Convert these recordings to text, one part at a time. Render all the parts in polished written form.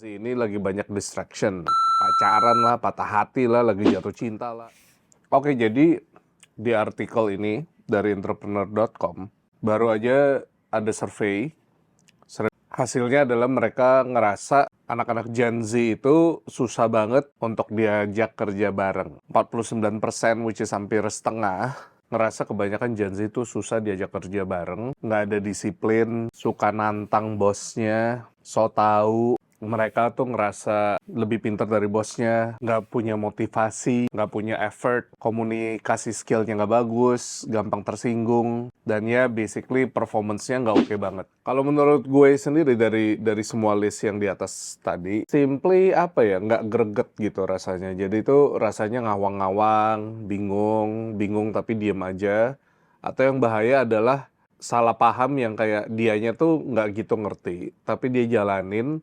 Ini lagi banyak distraction, pacaran lah, patah hati lah, lagi jatuh cinta lah. Oke, jadi di artikel ini dari entrepreneur.com baru aja ada survei. Hasilnya adalah mereka ngerasa anak-anak Gen Z itu susah banget untuk diajak kerja bareng. 49%, which is hampir setengah, ngerasa kebanyakan Gen Z itu susah diajak kerja bareng, nggak ada disiplin, suka nantang bosnya, so tau. Mereka tuh ngerasa lebih pintar dari bosnya, nggak punya motivasi, nggak punya effort, komunikasi skillnya nggak bagus, gampang tersinggung, dan ya basically performance-nya nggak oke banget. Kalau menurut gue sendiri dari semua list yang di atas tadi, simply apa ya, nggak greget gitu rasanya. Jadi itu rasanya ngawang-ngawang, bingung tapi diem aja. Atau yang bahaya adalah salah paham yang kayak dianya tuh nggak gitu ngerti, tapi dia jalanin,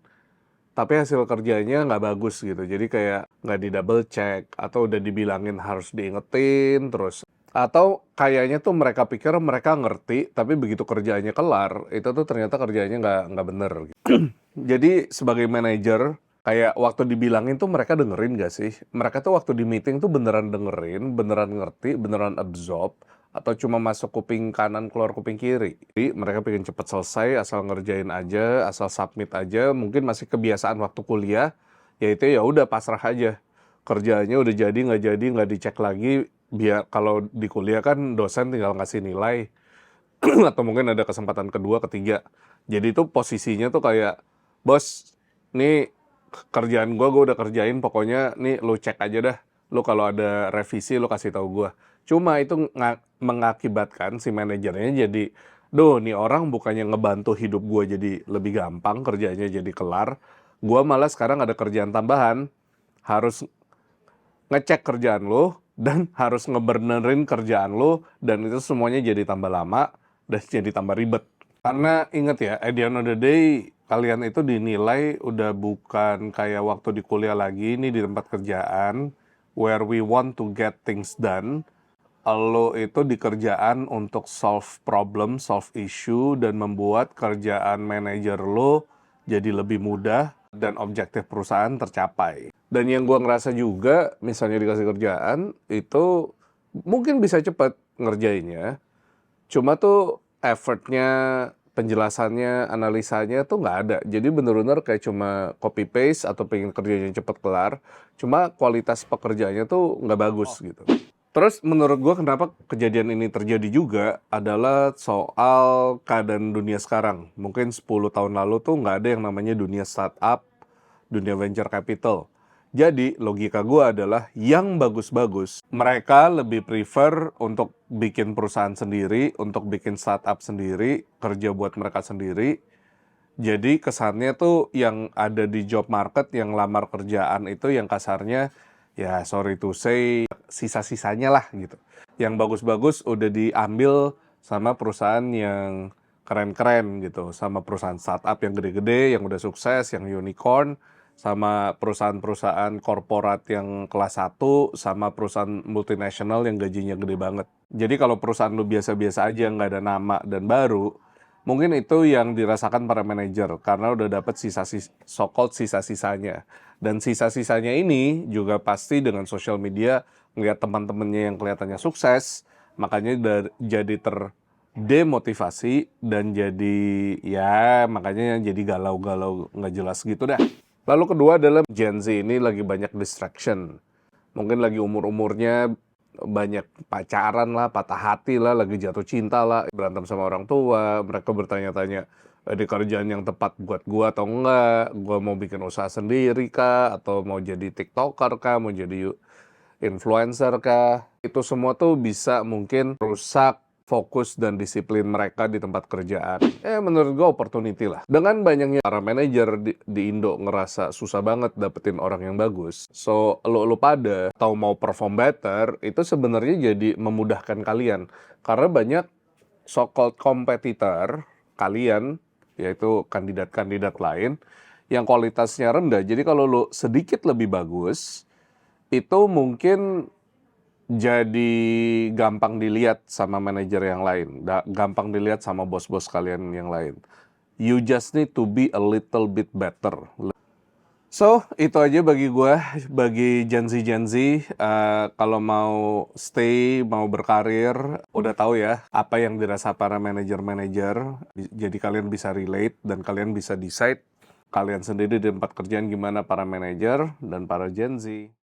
tapi hasil kerjanya nggak bagus gitu. Jadi kayak nggak di double check, atau udah dibilangin harus diingetin terus. Atau kayaknya tuh mereka pikir mereka ngerti, tapi begitu kerjaannya kelar, itu tuh ternyata kerjanya nggak bener. Jadi sebagai manajer, kayak waktu dibilangin tuh mereka dengerin gak sih? Mereka tuh waktu di meeting tuh beneran dengerin, beneran ngerti, beneran absorb, atau cuma masuk kuping kanan keluar kuping kiri. Jadi mereka pengen cepet selesai, asal ngerjain aja, asal submit aja. Mungkin masih kebiasaan waktu kuliah, yaitu ya udah pasrah aja. Kerjaannya udah jadi nggak dicek lagi. Biar kalau di kuliah kan dosen tinggal ngasih nilai, atau mungkin ada kesempatan kedua, ketiga. Jadi itu posisinya tuh kayak, bos, nih kerjaan gue udah kerjain, pokoknya nih lu cek aja dah. Lu kalau ada revisi lu kasih tahu gue. Cuma itu mengakibatkan si manajernya jadi, duh nih orang bukannya ngebantu hidup gue jadi lebih gampang, kerjanya jadi kelar. Gue malah sekarang ada kerjaan tambahan, harus ngecek kerjaan lo, dan harus ngebenerin kerjaan lo, dan itu semuanya jadi tambah lama, dan jadi tambah ribet. Karena inget ya, at the end of the day, kalian itu dinilai udah bukan kayak waktu di kuliah lagi, ini di tempat kerjaan, where we want to get things done. Lo itu di kerjaan untuk solve problem, solve issue, dan membuat kerjaan manajer lo jadi lebih mudah, dan objektif perusahaan tercapai. Dan yang gue ngerasa juga, misalnya dikasih kerjaan, itu mungkin bisa cepat ngerjainnya, cuma tuh effortnya, penjelasannya, analisanya tuh nggak ada. Jadi bener-bener kayak cuma copy-paste atau pengen kerjanya cepet kelar, cuma kualitas pekerjaannya tuh nggak bagus gitu. Terus menurut gue kenapa kejadian ini terjadi juga adalah soal keadaan dunia sekarang. Mungkin 10 tahun lalu tuh nggak ada yang namanya dunia startup, dunia venture capital. Jadi logika gue adalah yang bagus-bagus, mereka lebih prefer untuk bikin perusahaan sendiri, untuk bikin startup sendiri, kerja buat mereka sendiri. Jadi kesannya tuh yang ada di job market, yang lamar kerjaan itu yang kasarnya, ya sorry to say, sisa-sisanya lah gitu. Yang bagus-bagus udah diambil sama perusahaan yang keren-keren gitu, sama perusahaan startup yang gede-gede, yang udah sukses, yang unicorn, sama perusahaan-perusahaan korporat yang kelas 1, sama perusahaan multinasional yang gajinya gede banget. Jadi kalau perusahaan lu biasa-biasa aja, nggak ada nama dan baru, mungkin itu yang dirasakan para manajer, karena udah dapet so-called sisa-sisanya. Dan sisa-sisanya ini juga pasti dengan sosial media, ngeliat teman-temannya yang kelihatannya sukses, makanya jadi terdemotivasi, dan jadi ya makanya jadi galau-galau nggak jelas gitu dah. Lalu kedua adalah Gen Z ini lagi banyak distraction. Mungkin lagi umur-umurnya banyak pacaran lah, patah hati lah, lagi jatuh cinta lah, berantem sama orang tua, mereka bertanya-tanya, ada kerjaan yang tepat buat gua atau enggak, gua mau bikin usaha sendiri kah, atau mau jadi TikToker kah, mau jadi influencer kah. Itu semua tuh bisa mungkin rusak fokus dan disiplin mereka di tempat kerjaan. Menurut gue opportunity lah. Dengan banyaknya para manajer di Indo ngerasa susah banget dapetin orang yang bagus. So, lo pada tahu mau perform better, itu sebenarnya jadi memudahkan kalian. Karena banyak so-called competitor kalian, yaitu kandidat-kandidat lain, yang kualitasnya rendah. Jadi kalau lo sedikit lebih bagus, itu mungkin jadi gampang dilihat sama manajer yang lain, gampang dilihat sama bos-bos kalian yang lain. You just need to be a little bit better. So, itu aja bagi gue, bagi Gen Z, kalau mau stay, mau berkarir, udah tahu ya apa yang dirasa para manajer-manajer. Jadi kalian bisa relate dan kalian bisa decide kalian sendiri di tempat kerjaan gimana para manajer dan para Gen Z.